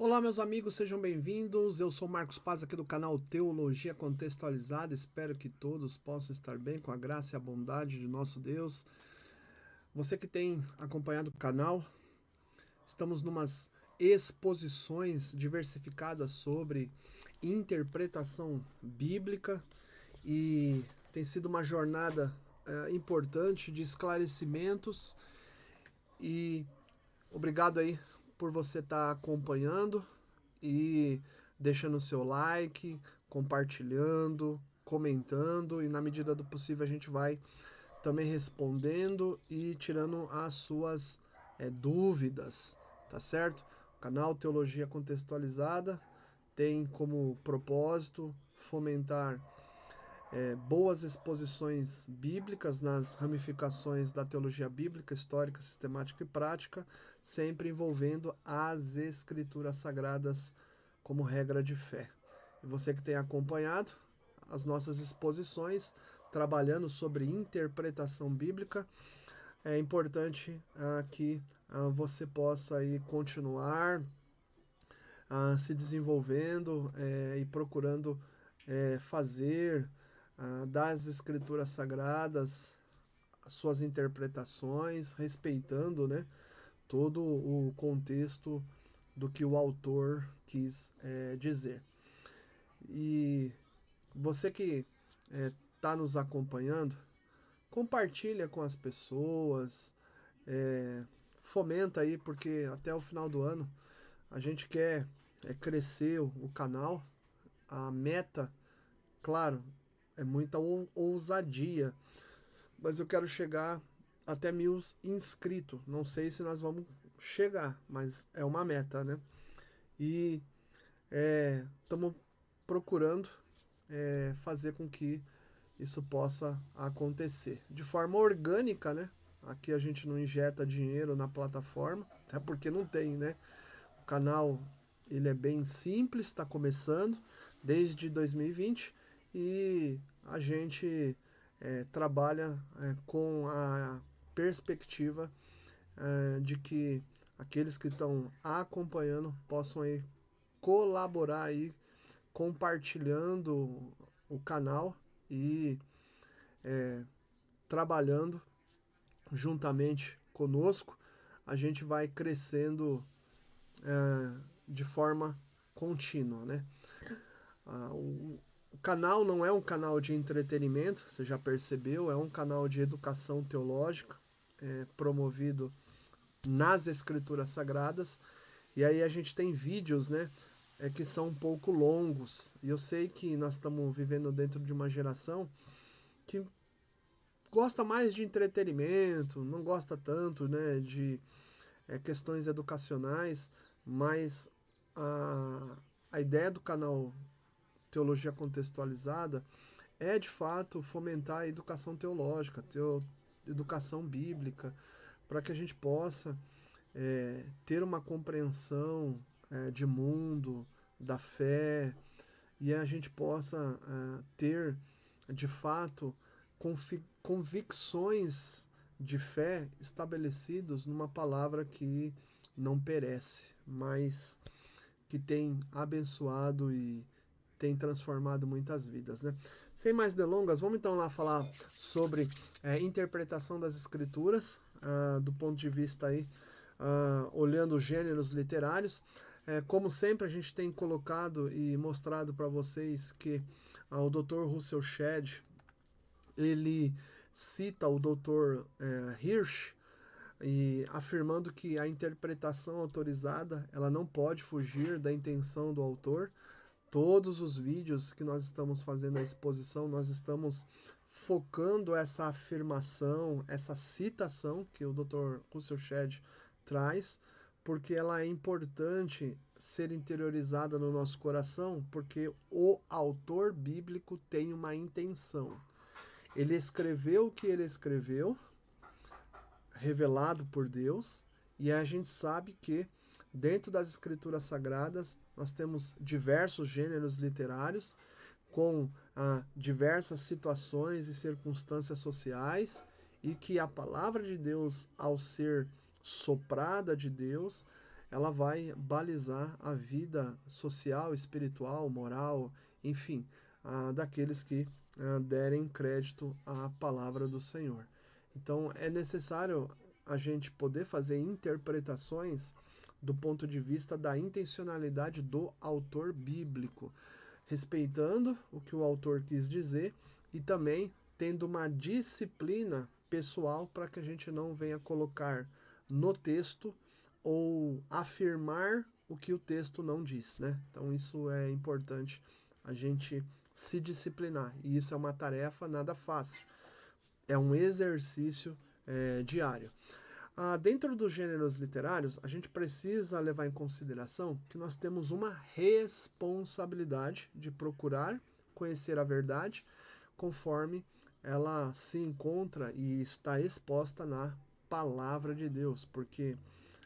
Olá, meus amigos, sejam bem-vindos. Eu sou Marcos Paz aqui do canal Teologia Contextualizada. Espero que todos possam estar bem com a graça e a bondade de nosso Deus. Você que tem acompanhado o canal, estamos numas exposições diversificadas sobre interpretação bíblica e tem sido uma jornada importante de esclarecimentos e obrigado aí por você estar acompanhando e deixando o seu like, compartilhando, comentando e na medida do possível a gente vai também respondendo e tirando as suas dúvidas, tá certo? O canal Teologia Contextualizada tem como propósito fomentar boas exposições bíblicas nas ramificações da teologia bíblica, histórica, sistemática e prática, sempre envolvendo as escrituras sagradas como regra de fé. E você que tem acompanhado as nossas exposições, trabalhando sobre interpretação bíblica, é importante que você possa aí continuar se desenvolvendo e procurando fazer das escrituras sagradas as suas interpretações, respeitando, né, todo o contexto do que o autor quis dizer. E você que está nos acompanhando, compartilha com as pessoas, é, fomenta aí, porque até o final do ano a gente quer crescer o canal. A meta, claro, é muita ousadia, mas eu quero chegar até 1.000 inscritos. Não sei se nós vamos chegar, mas é uma meta, né? E estamos procurando fazer com que isso possa acontecer de forma orgânica, né? Aqui a gente não injeta dinheiro na plataforma, até porque não tem, né? O canal ele é bem simples, está começando desde 2020 e a gente trabalha com a perspectiva de que aqueles que estão acompanhando possam aí colaborar aí compartilhando o canal e trabalhando juntamente conosco, a gente vai crescendo de forma contínua, né? O canal não é um canal de entretenimento, você já percebeu, é um canal de educação teológica, promovido nas escrituras sagradas. E aí a gente tem vídeos, né, que são um pouco longos. E eu sei que nós estamos vivendo dentro de uma geração que gosta mais de entretenimento, não gosta tanto, né, de questões educacionais, mas a, a ideia do canal Teologia Contextualizada é de fato fomentar a educação teológica, educação bíblica, para que a gente possa ter uma compreensão de mundo, da fé, e a gente possa ter de fato convicções de fé estabelecidos numa palavra que não perece, mas que tem abençoado e tem transformado muitas vidas, né? Sem mais delongas, vamos então lá falar sobre interpretação das escrituras, do ponto de vista aí, olhando os gêneros literários. Como sempre, a gente tem colocado e mostrado para vocês que o Dr. Russell Shedd, ele cita o Dr. Hirsch e afirmando que a interpretação autorizada ela não pode fugir da intenção do autor. Todos os vídeos que nós estamos fazendo a exposição, nós estamos focando essa afirmação, essa citação que o Dr. Russell Shedd traz, porque ela é importante ser interiorizada no nosso coração, porque o autor bíblico tem uma intenção. Ele escreveu o que ele escreveu, revelado por Deus, e a gente sabe que dentro das escrituras sagradas nós temos diversos gêneros literários com diversas situações e circunstâncias sociais, e que a palavra de Deus, ao ser soprada de Deus, ela vai balizar a vida social, espiritual, moral, enfim, daqueles que derem crédito à palavra do Senhor. Então é necessário a gente poder fazer interpretações do ponto de vista da intencionalidade do autor bíblico, respeitando o que o autor quis dizer e também tendo uma disciplina pessoal para que a gente não venha colocar no texto ou afirmar o que o texto não diz, né? Então isso é importante a gente se disciplinar e isso é uma tarefa nada fácil, é um exercício diário. Dentro dos gêneros literários, a gente precisa levar em consideração que nós temos uma responsabilidade de procurar conhecer a verdade conforme ela se encontra e está exposta na palavra de Deus, porque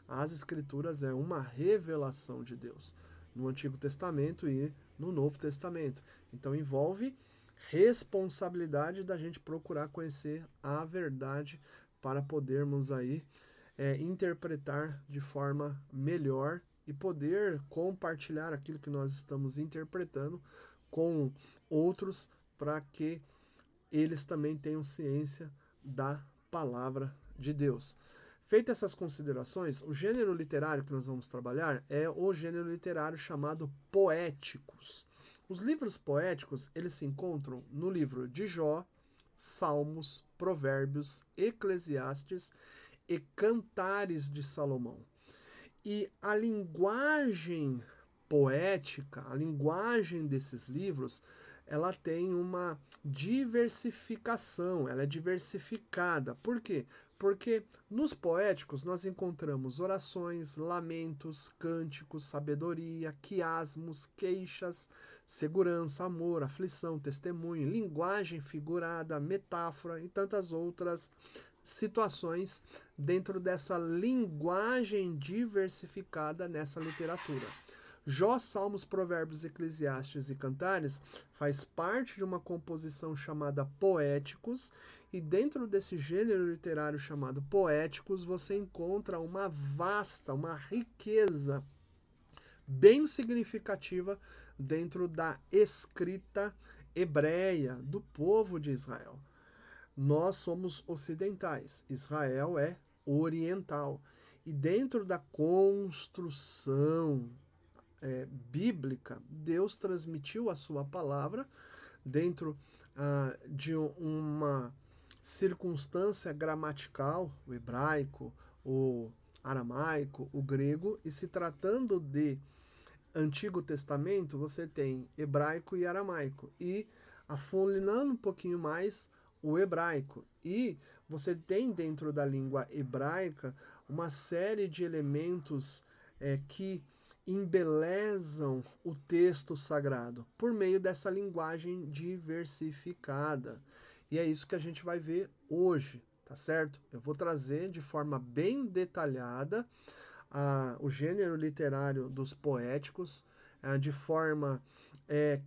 as Escrituras é uma revelação de Deus no Antigo Testamento e no Novo Testamento. Então envolve responsabilidade da gente procurar conhecer a verdade para podermos aí interpretar de forma melhor e poder compartilhar aquilo que nós estamos interpretando com outros para que eles também tenham ciência da palavra de Deus. Feitas essas considerações, o gênero literário que nós vamos trabalhar é o gênero literário chamado poéticos. Os livros poéticos, eles se encontram no livro de Jó, Salmos, Provérbios, Eclesiastes e Cantares de Salomão. E a linguagem poética, a linguagem desses livros, ela tem uma diversificação, ela é diversificada. Por quê? Porque nos poéticos nós encontramos orações, lamentos, cânticos, sabedoria, quiasmos, queixas, segurança, amor, aflição, testemunho, linguagem figurada, metáfora e tantas outras situações dentro dessa linguagem diversificada nessa literatura. Jó, Salmos, Provérbios, Eclesiastes e Cantares faz parte de uma composição chamada Poéticos, e dentro desse gênero literário chamado Poéticos você encontra uma vasta, uma riqueza bem significativa dentro da escrita hebreia do povo de Israel. Nós somos ocidentais, Israel é oriental. E dentro da construção bíblica, Deus transmitiu a sua palavra dentro de uma circunstância gramatical, o hebraico, o aramaico, o grego, e se tratando de Antigo Testamento, você tem hebraico e aramaico. E afunilando um pouquinho mais, o hebraico. E você tem dentro da língua hebraica uma série de elementos que embelezam o texto sagrado por meio dessa linguagem diversificada. E é isso que a gente vai ver hoje, tá certo? Eu vou trazer de forma bem detalhada o gênero literário dos poéticos, de forma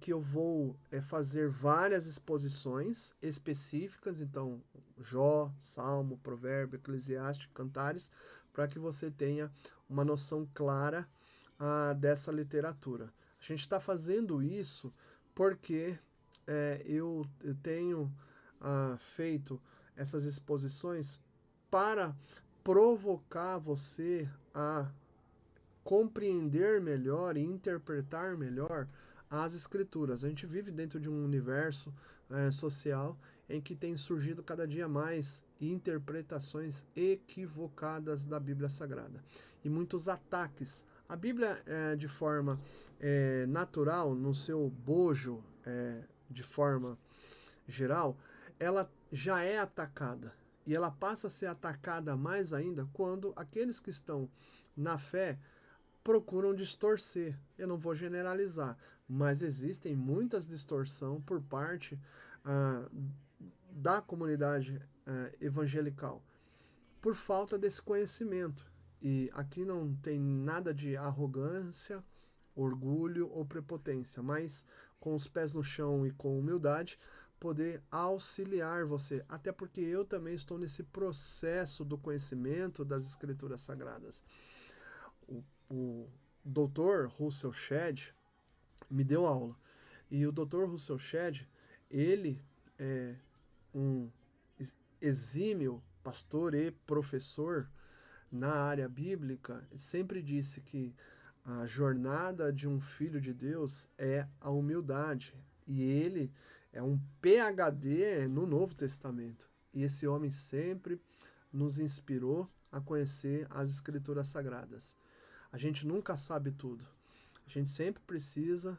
que eu vou fazer várias exposições específicas, então Jó, Salmo, Provérbio, Eclesiastes, Cantares, para que você tenha uma noção clara dessa literatura. A gente está fazendo isso porque eu tenho feito essas exposições para provocar você a compreender melhor e interpretar melhor as escrituras. A gente vive dentro de um universo social em que tem surgido cada dia mais interpretações equivocadas da Bíblia Sagrada e muitos ataques. A Bíblia, de forma natural, no seu bojo, de forma geral, ela já é atacada. E ela passa a ser atacada mais ainda quando aqueles que estão na fé procuram distorcer. Eu não vou generalizar, mas existem muitas distorções por parte da comunidade evangelical por falta desse conhecimento. E aqui não tem nada de arrogância, orgulho ou prepotência, mas com os pés no chão e com humildade, poder auxiliar você, até porque eu também estou nesse processo do conhecimento das Escrituras Sagradas. o Dr. Russell Shedd me deu aula. E o Dr. Russell Shedd, ele é um exímio pastor e professor na área bíblica, sempre disse que a jornada de um filho de Deus é a humildade. E ele é um PhD no Novo Testamento. E esse homem sempre nos inspirou a conhecer as Escrituras Sagradas. A gente nunca sabe tudo. A gente sempre precisa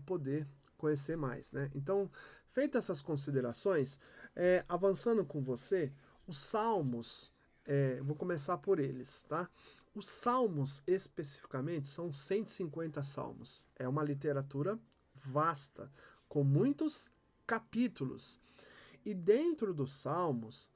poder conhecer mais, né? Então, feitas essas considerações, avançando com você, os Salmos, vou começar por eles, tá? Os Salmos, especificamente, são 150 salmos. É uma literatura vasta, com muitos capítulos. E dentro dos Salmos,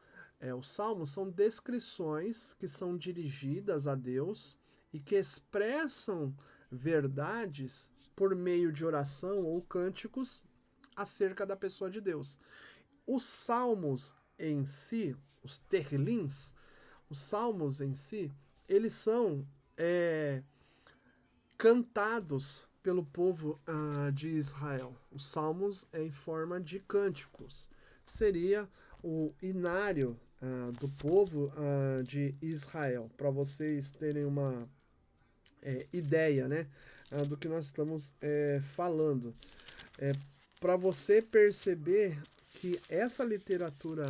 os Salmos são descrições que são dirigidas a Deus e que expressam verdades por meio de oração ou cânticos acerca da pessoa de Deus. Os Salmos em si, os terlins, os Salmos em si, eles são cantados pelo povo de Israel. Os Salmos é em forma de cânticos. Seria o inário do povo de Israel, para vocês terem uma ideia, né, do que nós estamos falando. Para você perceber que essa literatura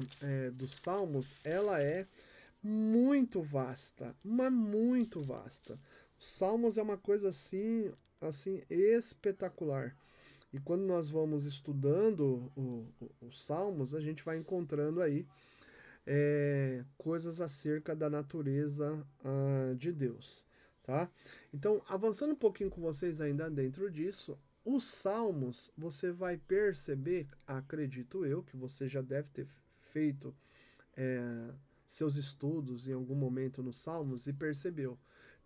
dos Salmos, ela é muito vasta, mas muito vasta. Os Salmos é uma coisa assim espetacular. E quando nós vamos estudando os Salmos, a gente vai encontrando aí coisas acerca da natureza de Deus, tá? Então, avançando um pouquinho com vocês ainda dentro disso, os Salmos, você vai perceber, acredito eu, que você já deve ter feito seus estudos em algum momento nos Salmos e percebeu,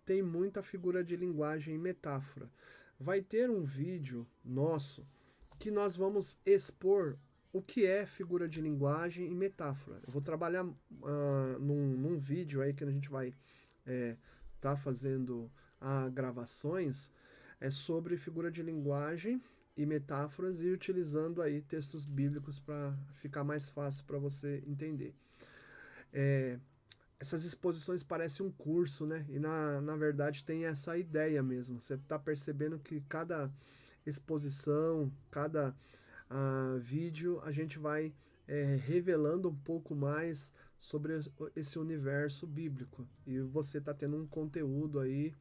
tem muita figura de linguagem e metáfora. Vai ter um vídeo nosso que nós vamos expor o que é figura de linguagem e metáfora. Eu vou trabalhar num vídeo aí que a gente vai tá fazendo gravações sobre figura de linguagem e metáforas e utilizando aí textos bíblicos para ficar mais fácil para você entender. Essas exposições parecem um curso, né? E na verdade tem essa ideia mesmo. Você está percebendo que cada exposição, cada vídeo, a gente vai revelando um pouco mais sobre esse universo bíblico. E você está tendo um conteúdo aí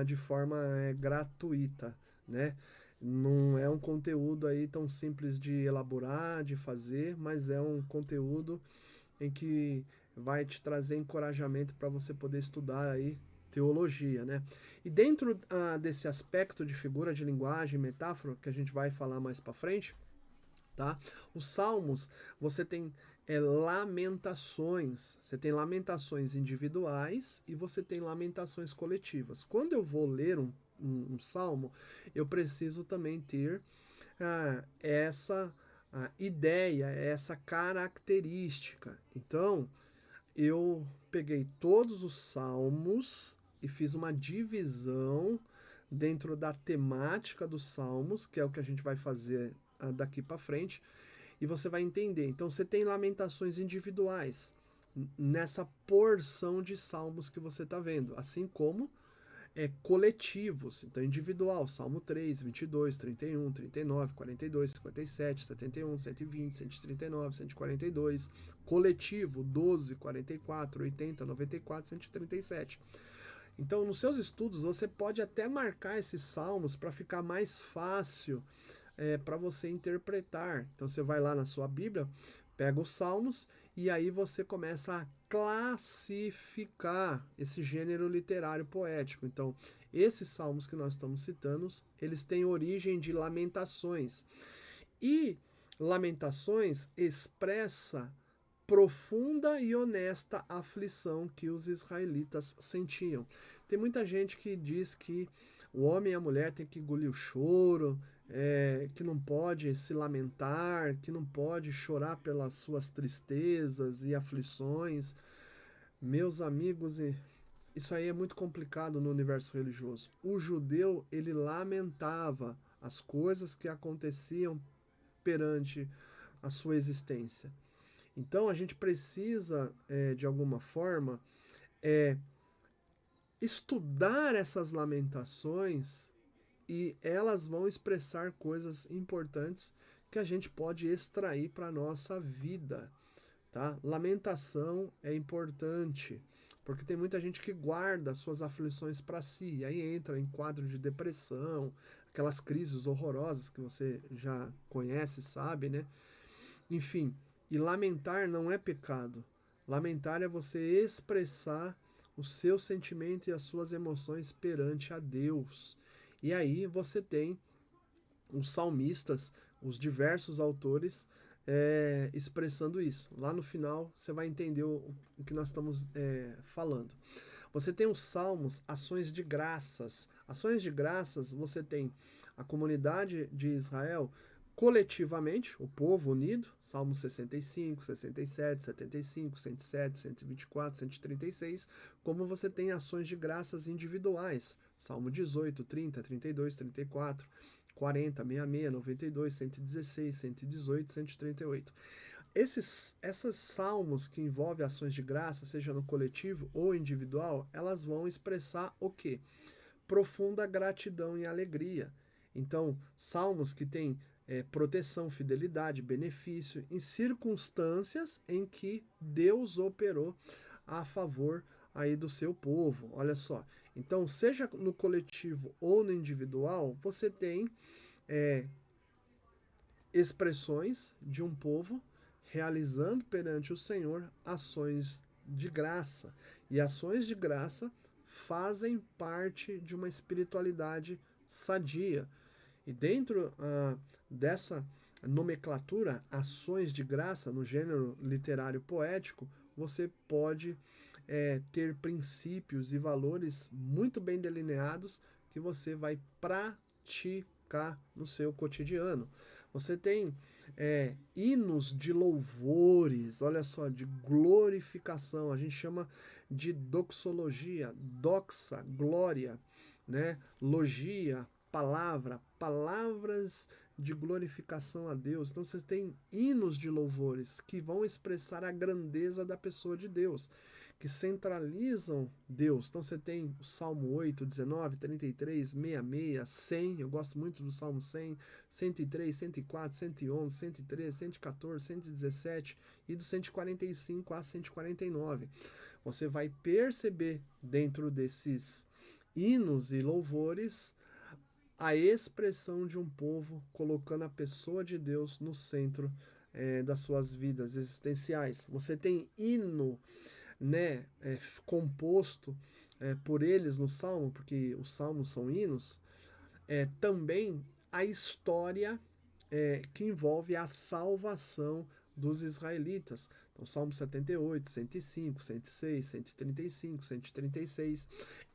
de forma gratuita, né? Não é um conteúdo aí tão simples de elaborar, de fazer, mas é um conteúdo em que vai te trazer encorajamento para você poder estudar aí teologia, né? E dentro desse aspecto de figura de linguagem, metáfora, que a gente vai falar mais para frente, tá? Os Salmos, você tem lamentações, você tem lamentações individuais e você tem lamentações coletivas. Quando eu vou ler um salmo, eu preciso também ter essa ideia, essa característica. Então, eu peguei todos os salmos e fiz uma divisão dentro da temática dos salmos, que é o que a gente vai fazer daqui para frente, e você vai entender. Então você tem lamentações individuais nessa porção de salmos que você está vendo, assim como coletivos, então individual, Salmo 3, 22, 31, 39, 42, 57, 71, 120, 139, 142, coletivo 12, 44, 80, 94, 137. Então, nos seus estudos, você pode até marcar esses salmos para ficar mais fácil para você interpretar. Então, você vai lá na sua Bíblia, pega os salmos e aí você começa a classificar esse gênero literário poético. Então, esses salmos que nós estamos citando, eles têm origem de lamentações. E lamentações expressa profunda e honesta aflição que os israelitas sentiam. Tem muita gente que diz que o homem e a mulher têm que engolir o choro, que não pode se lamentar, que não pode chorar pelas suas tristezas e aflições. Meus amigos isso aí é muito complicado no universo religioso. O judeu, ele lamentava as coisas que aconteciam perante a sua existência. Então a gente precisa, de alguma forma, é, estudar essas lamentações e elas vão expressar coisas importantes que a gente pode extrair para a nossa vida. Tá? Lamentação é importante, porque tem muita gente que guarda suas aflições para si, e aí entra em quadro de depressão, aquelas crises horrorosas que você já conhece, sabe, né? Enfim, e lamentar não é pecado. Lamentar é você expressar o seu sentimento e as suas emoções perante a Deus. E aí você tem os salmistas, os diversos autores expressando isso. Lá no final você vai entender o que nós estamos falando. Você tem os salmos, ações de graças. Ações de graças, você tem a comunidade de Israel coletivamente, o povo unido, Salmos 65, 67, 75, 107, 124, 136, como você tem ações de graças individuais, Salmo 18, 30, 32, 34, 40, 66, 92, 116, 118, 138. Esses salmos que envolvem ações de graça, seja no coletivo ou individual, elas vão expressar o quê? Profunda gratidão e alegria. Então, salmos que têm proteção, fidelidade, benefício, em circunstâncias em que Deus operou a favor aí do seu povo. Olha só. Então, seja no coletivo ou no individual, você tem é, expressões de um povo realizando perante o Senhor ações de graça. E ações de graça fazem parte de uma espiritualidade sadia. E dentro dessa nomenclatura, ações de graça, no gênero literário poético, você pode ter princípios e valores muito bem delineados que você vai praticar no seu cotidiano. Você tem hinos de louvores, olha só, de glorificação, a gente chama de doxologia, doxa, glória, né? Logia, palavra, palavras de glorificação a Deus. Então vocês têm hinos de louvores que vão expressar a grandeza da pessoa de Deus, que centralizam Deus. Então você tem o Salmo 8, 19, 33, 66, 100. Eu gosto muito do Salmo 100, 103, 104, 111, 113, 114, 117 e do 145 a 149. Você vai perceber dentro desses hinos e louvores a expressão de um povo colocando a pessoa de Deus no centro das suas vidas existenciais. Você tem hino, né, composto por eles no Salmo, porque os Salmos são hinos, também a história que envolve a salvação dos israelitas. Então, Salmo 78, 105, 106, 135, 136,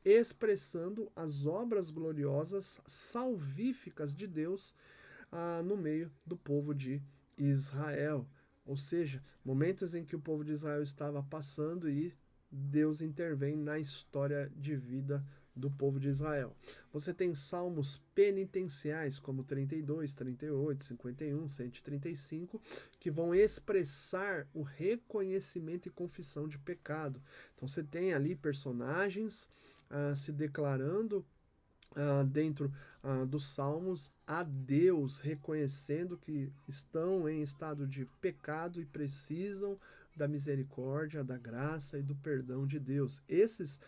expressando as obras gloriosas salvíficas de Deus no meio do povo de Israel. Ou seja, momentos em que o povo de Israel estava passando e Deus intervém na história de vida do povo de Israel. Você tem salmos penitenciais, como 32, 38, 51, 135, que vão expressar o reconhecimento e confissão de pecado. Então você tem ali personagens se declarando dentro dos salmos a Deus, reconhecendo que estão em estado de pecado e precisam da misericórdia, da graça e do perdão de Deus. Esses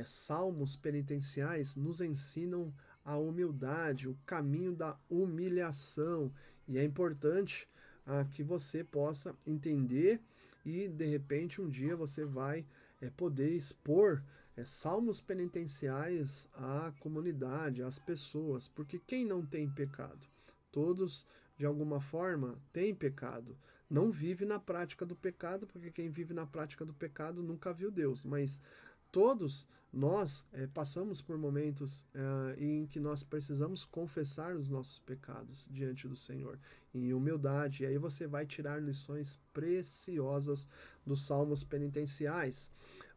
salmos penitenciais nos ensinam a humildade, o caminho da humilhação, e é importante que você possa entender e de repente um dia você vai poder expor salmos penitenciais à comunidade, às pessoas, porque quem não tem pecado? Todos, de alguma forma, têm pecado. Não vive na prática do pecado, porque quem vive na prática do pecado nunca viu Deus, mas todos nós passamos por momentos em que nós precisamos confessar os nossos pecados diante do Senhor, em humildade, e aí você vai tirar lições preciosas dos salmos penitenciais.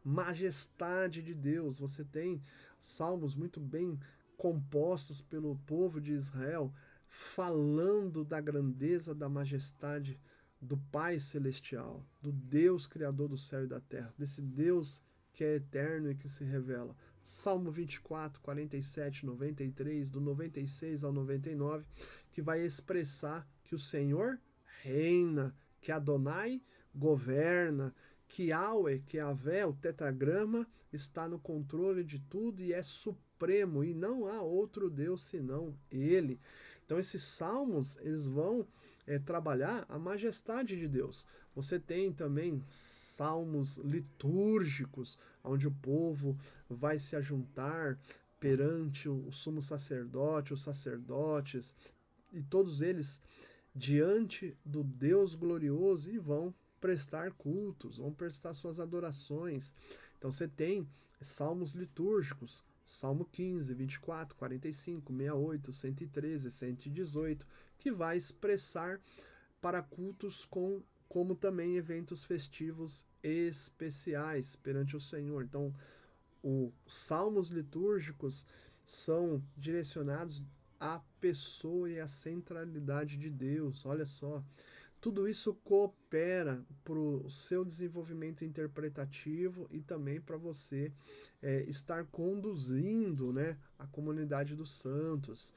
majestade de Deus. Você tem salmos muito bem compostos pelo povo de Israel, falando da grandeza, da majestade do Pai Celestial, do Deus Criador do céu e da terra, desse Deus que é eterno e que se revela. Salmo 24, 47, 93, do 96 ao 99, que vai expressar que o Senhor reina, que Adonai governa, que Yahweh, que Yahvé, o tetragrama, está no controle de tudo e é supremo, e não há outro Deus senão Ele. Então esses salmos, eles vão trabalhar a majestade de Deus. Você tem também salmos litúrgicos, onde o povo vai se ajuntar perante o sumo sacerdote, os sacerdotes, e todos eles diante do Deus glorioso e vão prestar cultos, vão prestar suas adorações. Então você tem salmos litúrgicos, Salmo 15, 24, 45, 68, 113, 118, que vai expressar para cultos como também eventos festivos especiais perante o Senhor. Então, os salmos litúrgicos são direcionados à pessoa e à centralidade de Deus. Olha só, tudo isso coopera para o seu desenvolvimento interpretativo e também para você estar conduzindo, né, a comunidade dos santos.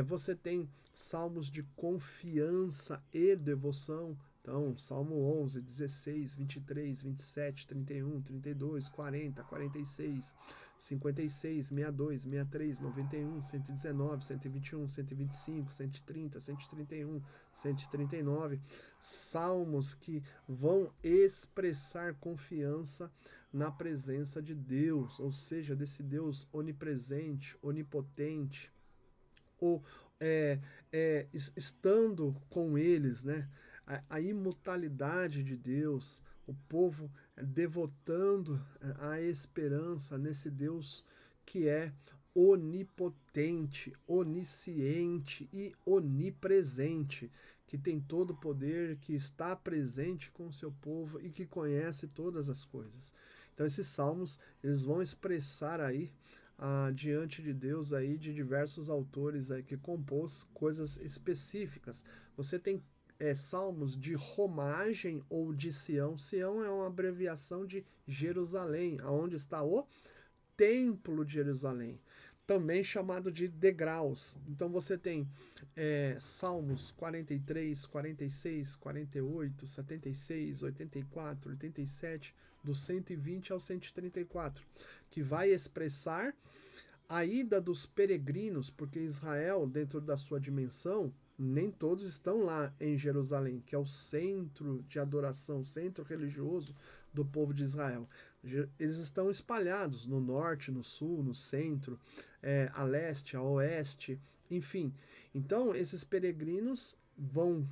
Você tem salmos de confiança e devoção. Então, Salmo 11, 16, 23, 27, 31, 32, 40, 46, 56, 62, 63, 91, 119, 121, 125, 130, 131, 139. Salmos que vão expressar confiança na presença de Deus, ou seja, desse Deus onipresente, onipotente, ou estando com eles, né? A imutabilidade de Deus, o povo devotando a esperança nesse Deus que é onipotente, onisciente e onipresente, que tem todo o poder, que está presente com o seu povo e que conhece todas as coisas. Então esses salmos, eles vão expressar aí diante de Deus aí de diversos autores aí que compôs coisas específicas. Você tem salmos de romagem ou de Sião. Sião é uma abreviação de Jerusalém, aonde está o Templo de Jerusalém, também chamado de degraus. Então você tem Salmos 43, 46, 48, 76, 84, 87, do 120 ao 134, que vai expressar a ida dos peregrinos, porque Israel, dentro da sua dimensão, nem todos estão lá em Jerusalém, que é o centro de adoração, centro religioso do povo de Israel. Eles estão espalhados no norte, no sul, no centro, a leste, a oeste, enfim. Então, esses peregrinos vão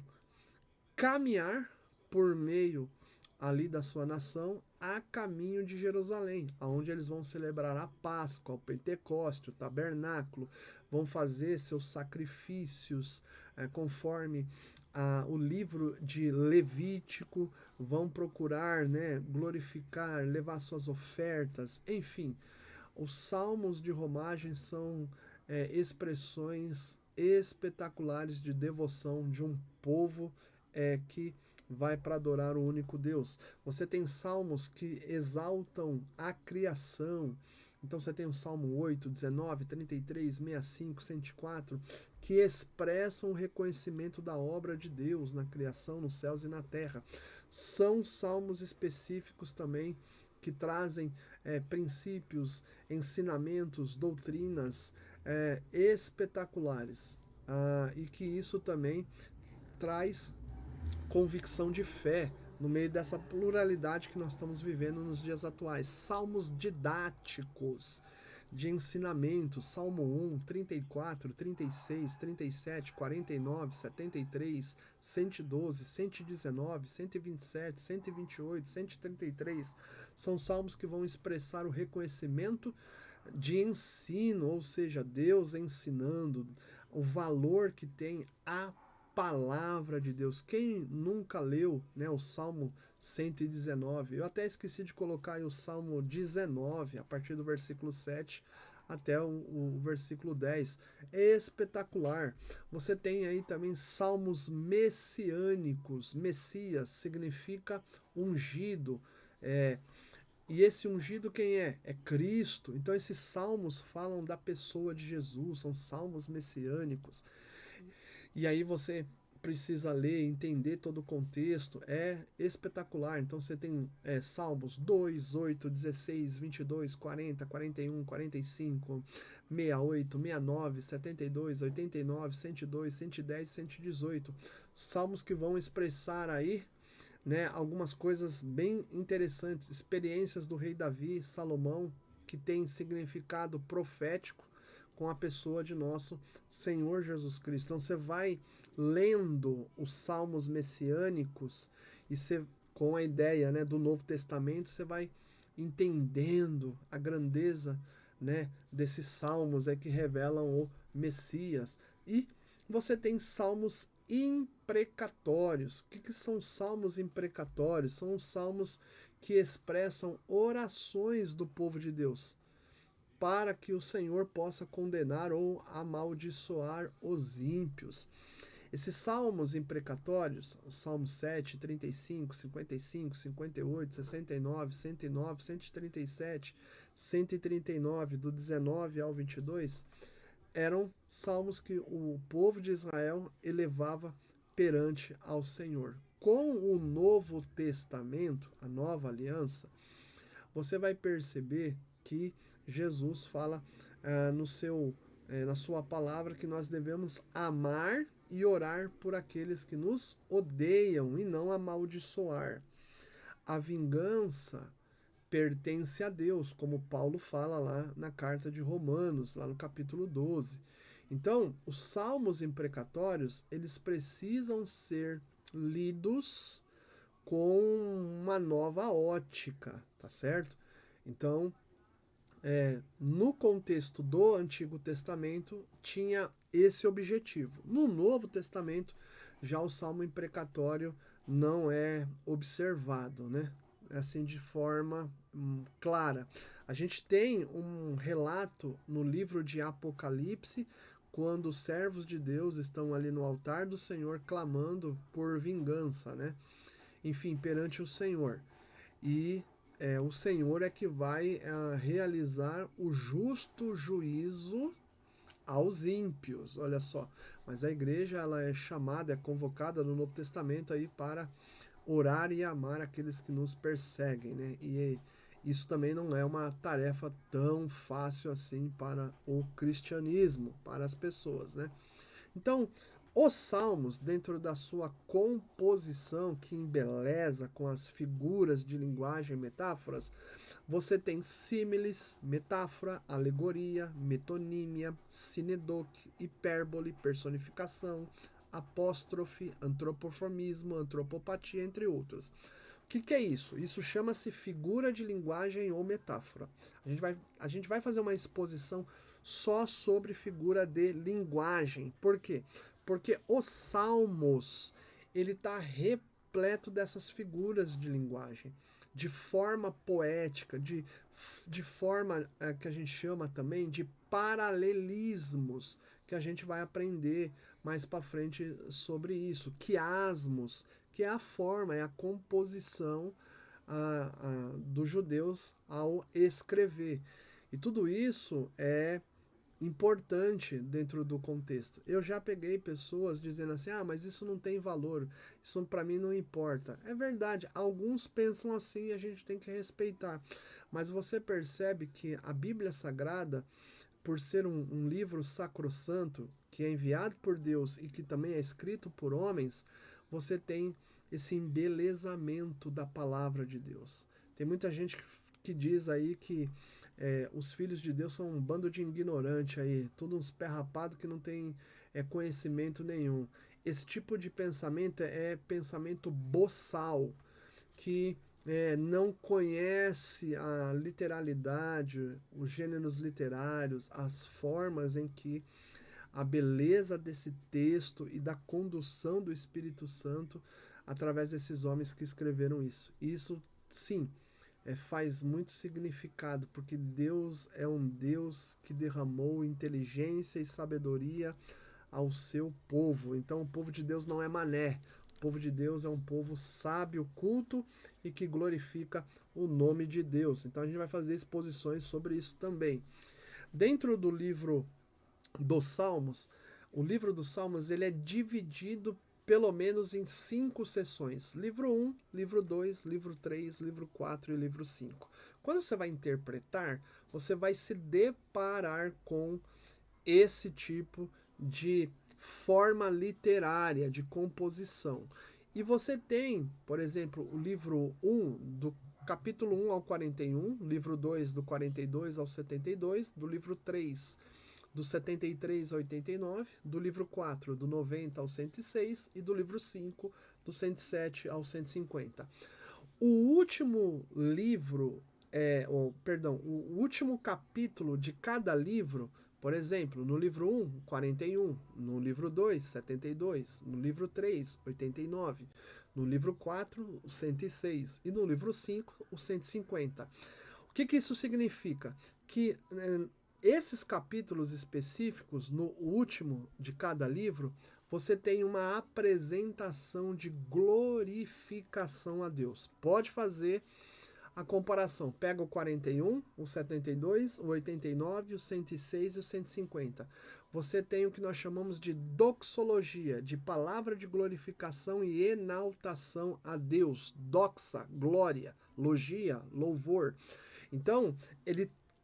caminhar por meio ali da sua nação a caminho de Jerusalém, aonde eles vão celebrar a Páscoa, o Pentecoste, o tabernáculo, vão fazer seus sacrifícios conforme o livro de Levítico, vão procurar, né, glorificar, levar suas ofertas, enfim. Os salmos de romagem são expressões espetaculares de devoção de um povo que vai para adorar o único Deus. Você tem salmos que exaltam a criação. Então você tem o Salmo 8, 19, 33, 65, 104, que expressam o reconhecimento da obra de Deus na criação, nos céus e na terra. São salmos específicos também que trazem princípios, ensinamentos, doutrinas espetaculares. E que isso também traz convicção de fé no meio dessa pluralidade que nós estamos vivendo nos dias atuais. Salmos didáticos de ensinamento, Salmo 1, 34, 36, 37, 49, 73, 112, 119, 127, 128, 133, são salmos que vão expressar o reconhecimento de ensino, ou seja, Deus ensinando, o valor que tem a palavra de Deus. Quem nunca leu, né, o Salmo 119? Eu até esqueci de colocar aí o Salmo 19, a partir do versículo 7 até o versículo 10. É espetacular. Você tem aí também salmos messiânicos. Messias significa ungido. E esse ungido quem é? É Cristo. Então esses salmos falam da pessoa de Jesus, são salmos messiânicos. E aí você precisa ler, entender todo o contexto, é espetacular. Então você tem Salmos 2, 8, 16, 22, 40, 41, 45, 68, 69, 72, 89, 102, 110, 118. Salmos que vão expressar aí, né, algumas coisas bem interessantes, experiências do rei Davi, Salomão, que tem significado profético com a pessoa de nosso Senhor Jesus Cristo. Então você vai lendo os salmos messiânicos e você, com a ideia, né, do Novo Testamento, você vai entendendo a grandeza, né, desses salmos que revelam o Messias. E você tem salmos imprecatórios. O que são salmos imprecatórios? São os salmos que expressam orações do povo de Deus para que o Senhor possa condenar ou amaldiçoar os ímpios. Esses salmos imprecatórios, o Salmo 7, 35, 55, 58, 69, 109, 137, 139, do 19 ao 22, eram salmos que o povo de Israel elevava perante ao Senhor. Com o Novo Testamento, a nova aliança, você vai perceber que Jesus fala na sua palavra que nós devemos amar e orar por aqueles que nos odeiam e não amaldiçoar. A vingança pertence a Deus, como Paulo fala lá na carta de Romanos, lá no capítulo 12. Então, os salmos imprecatórios, eles precisam ser lidos com uma nova ótica, tá certo? Então, no contexto do Antigo Testamento, tinha esse objetivo. No Novo Testamento, já o salmo imprecatório não é observado, né? Assim, de forma clara. A gente tem um relato no livro de Apocalipse, quando os servos de Deus estão ali no altar do Senhor clamando por vingança, né? Enfim, perante o Senhor. E o Senhor é que vai realizar o justo juízo aos ímpios, olha só. Mas a igreja ela é chamada, é convocada no Novo Testamento aí para orar e amar aqueles que nos perseguem, né? E isso também não é uma tarefa tão fácil assim para o cristianismo, para as pessoas, né? Então, os salmos, dentro da sua composição que embeleza com as figuras de linguagem e metáforas, você tem símiles, metáfora, alegoria, metonímia, sinedoque, hipérbole, personificação, apóstrofe, antropoformismo, antropopatia, entre outros. O que é isso? Isso chama-se figura de linguagem ou metáfora. A gente vai fazer uma exposição só sobre figura de linguagem. Por quê? Porque os Salmos, ele está repleto dessas figuras de linguagem, de forma poética, de forma que a gente chama também de paralelismos, que a gente vai aprender mais para frente sobre isso. Quiasmos, que é a forma, é a composição dos judeus ao escrever. E tudo isso é importante dentro do contexto. Eu já peguei pessoas dizendo assim: ah, mas isso não tem valor, isso para mim não importa. É verdade, alguns pensam assim e a gente tem que respeitar. Mas você percebe que a Bíblia Sagrada, por ser um livro sacrossanto, que é enviado por Deus e que também é escrito por homens, você tem esse embelezamento da palavra de Deus. Tem muita gente que diz aí que os filhos de Deus são um bando de ignorante aí, tudo uns pé rapado que não tem conhecimento nenhum. Esse tipo de pensamento é pensamento boçal, que não conhece a literalidade, os gêneros literários, as formas em que a beleza desse texto e da condução do Espírito Santo através desses homens que escreveram isso. Isso, sim, faz muito significado, porque Deus é um Deus que derramou inteligência e sabedoria ao seu povo. Então, o povo de Deus não é mané. O povo de Deus é um povo sábio, culto e que glorifica o nome de Deus. Então, a gente vai fazer exposições sobre isso também. Dentro do livro dos Salmos, o livro dos Salmos ele é dividido pelo menos em 5 sessões. Livro 1, livro 2, livro 3, livro 4 e livro 5. Quando você vai interpretar, você vai se deparar com esse tipo de forma literária, de composição. E você tem, por exemplo, o livro 1, do capítulo 1 ao 41, livro 2, do 42 ao 72, do livro 3, do 73 ao 89, do livro 4, do 90 ao 106 e do livro 5, do 107 ao 150. O último livro, o último capítulo de cada livro, por exemplo, no livro 1, 41, no livro 2, 72, no livro 3, 89, no livro 4, o 106 e no livro 5, o 150. O que isso significa? Que esses capítulos específicos, no último de cada livro, você tem uma apresentação de glorificação a Deus. Pode fazer a comparação. Pega o 41, o 72, o 89, o 106 e o 150. Você tem o que nós chamamos de doxologia, de palavra de glorificação e enaltação a Deus. Doxa, glória, logia, louvor. Então,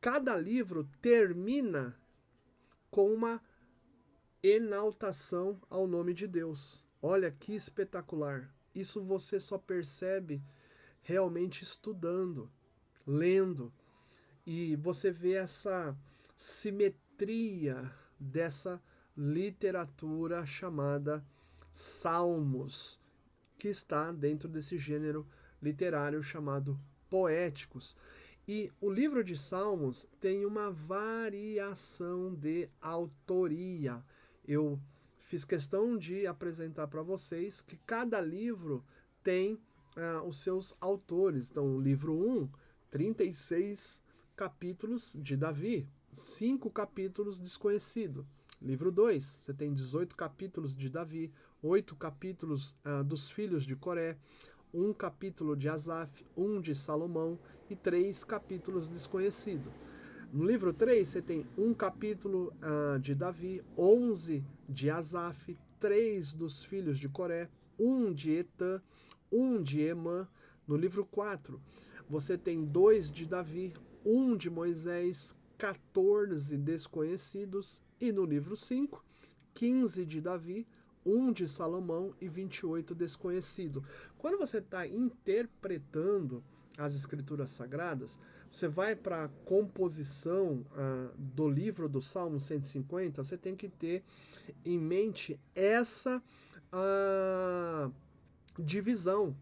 cada livro termina com uma enaltação ao nome de Deus. Olha que espetacular. Isso você só percebe realmente estudando, lendo. E você vê essa simetria dessa literatura chamada Salmos, que está dentro desse gênero literário chamado poéticos. E o livro de Salmos tem uma variação de autoria. Eu fiz questão de apresentar para vocês que cada livro tem os seus autores. Então, o livro 1, 36 capítulos de Davi, 5 capítulos desconhecido. Livro 2, você tem 18 capítulos de Davi, 8 capítulos dos filhos de Coré, 1 capítulo de Asaf, 1 de Salomão e 3 capítulos desconhecidos. No livro 3, você tem 1 capítulo de Davi, 11 de Asaf, 3 dos filhos de Coré, 1 de Etã, 1 de Emã. No livro 4, você tem 2 de Davi, 1 de Moisés, 14 desconhecidos. E no livro 5, 15 de Davi, 1 de Salomão e 28 desconhecido. Quando você está interpretando as escrituras sagradas, você vai para a composição do livro do Salmo 150, você tem que ter em mente essa divisão,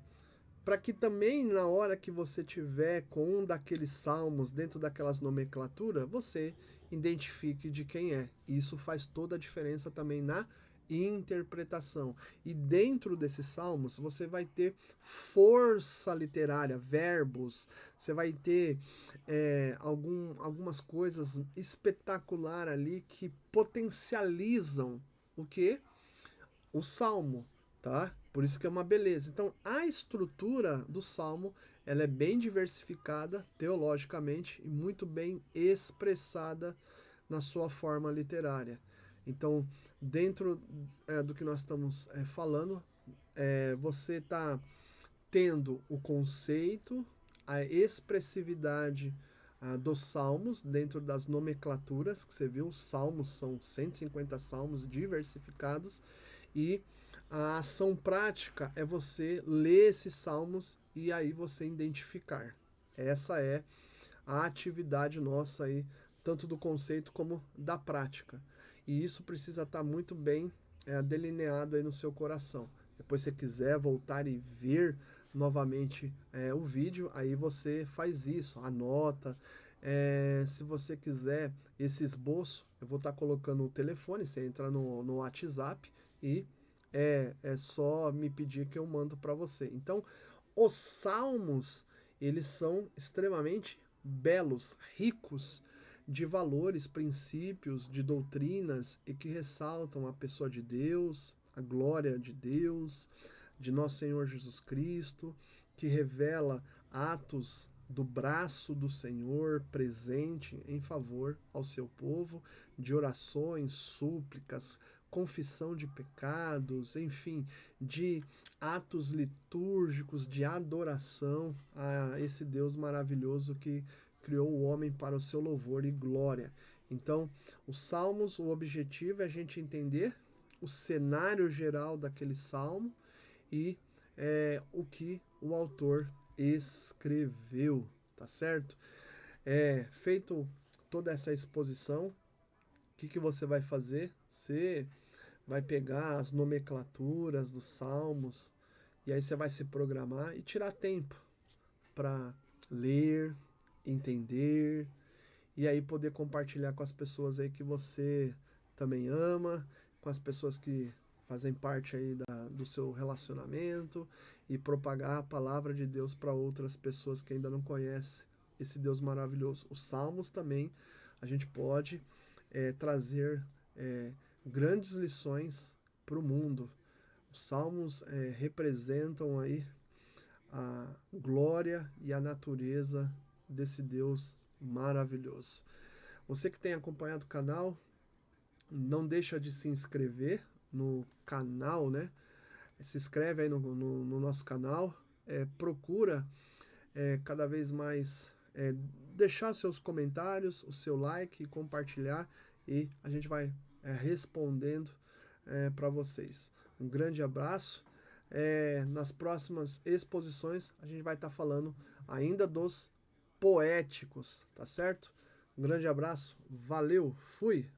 para que também na hora que você tiver com um daqueles salmos dentro daquelas nomenclaturas, você identifique de quem é. Isso faz toda a diferença também na interpretação. E dentro desses salmos você vai ter força literária, verbos, você vai ter algumas coisas espetacular ali que potencializam o que? O salmo, tá? Por isso que é uma beleza. Então, a estrutura do salmo, ela é bem diversificada teologicamente e muito bem expressada na sua forma literária. Então, dentro do que nós estamos falando, você está tendo o conceito, a expressividade dos salmos dentro das nomenclaturas, que você viu, os salmos são 150 salmos diversificados, e a ação prática é você ler esses salmos e aí você identificar. Essa é a atividade nossa aí, tanto do conceito como da prática. E isso precisa estar muito bem delineado aí no seu coração. Depois, se você quiser voltar e ver novamente o vídeo, aí você faz isso, anota. Se você quiser esse esboço, Eu vou estar colocando o telefone, você entra no WhatsApp e é só me pedir que eu mando para você. Então, os salmos, eles são extremamente belos, ricos de valores, princípios, de doutrinas e que ressaltam a pessoa de Deus, a glória de Deus, de nosso Senhor Jesus Cristo, que revela atos do braço do Senhor presente em favor ao seu povo, de orações, súplicas, confissão de pecados, enfim, de atos litúrgicos de adoração a esse Deus maravilhoso que criou o homem para o seu louvor e glória. Então, os salmos, o objetivo é a gente entender o cenário geral daquele salmo e o que o autor escreveu, tá certo? Feito toda essa exposição, o que você vai fazer? Você vai pegar as nomenclaturas dos salmos e aí você vai se programar e tirar tempo para ler, entender e aí poder compartilhar com as pessoas aí que você também ama, com as pessoas que fazem parte aí do seu relacionamento e propagar a palavra de Deus para outras pessoas que ainda não conhecem esse Deus maravilhoso. Os salmos também a gente pode trazer grandes lições para o mundo. Os salmos representam aí a glória e a natureza desse Deus maravilhoso. Você que tem acompanhado o canal, não deixa de se inscrever no canal, né? Se inscreve aí no nosso canal, procura cada vez mais deixar seus comentários, o seu like, compartilhar e a gente vai respondendo para vocês. Um grande abraço. Nas próximas exposições a gente vai estar falando ainda dos poéticos, tá certo? Um grande abraço, valeu, fui!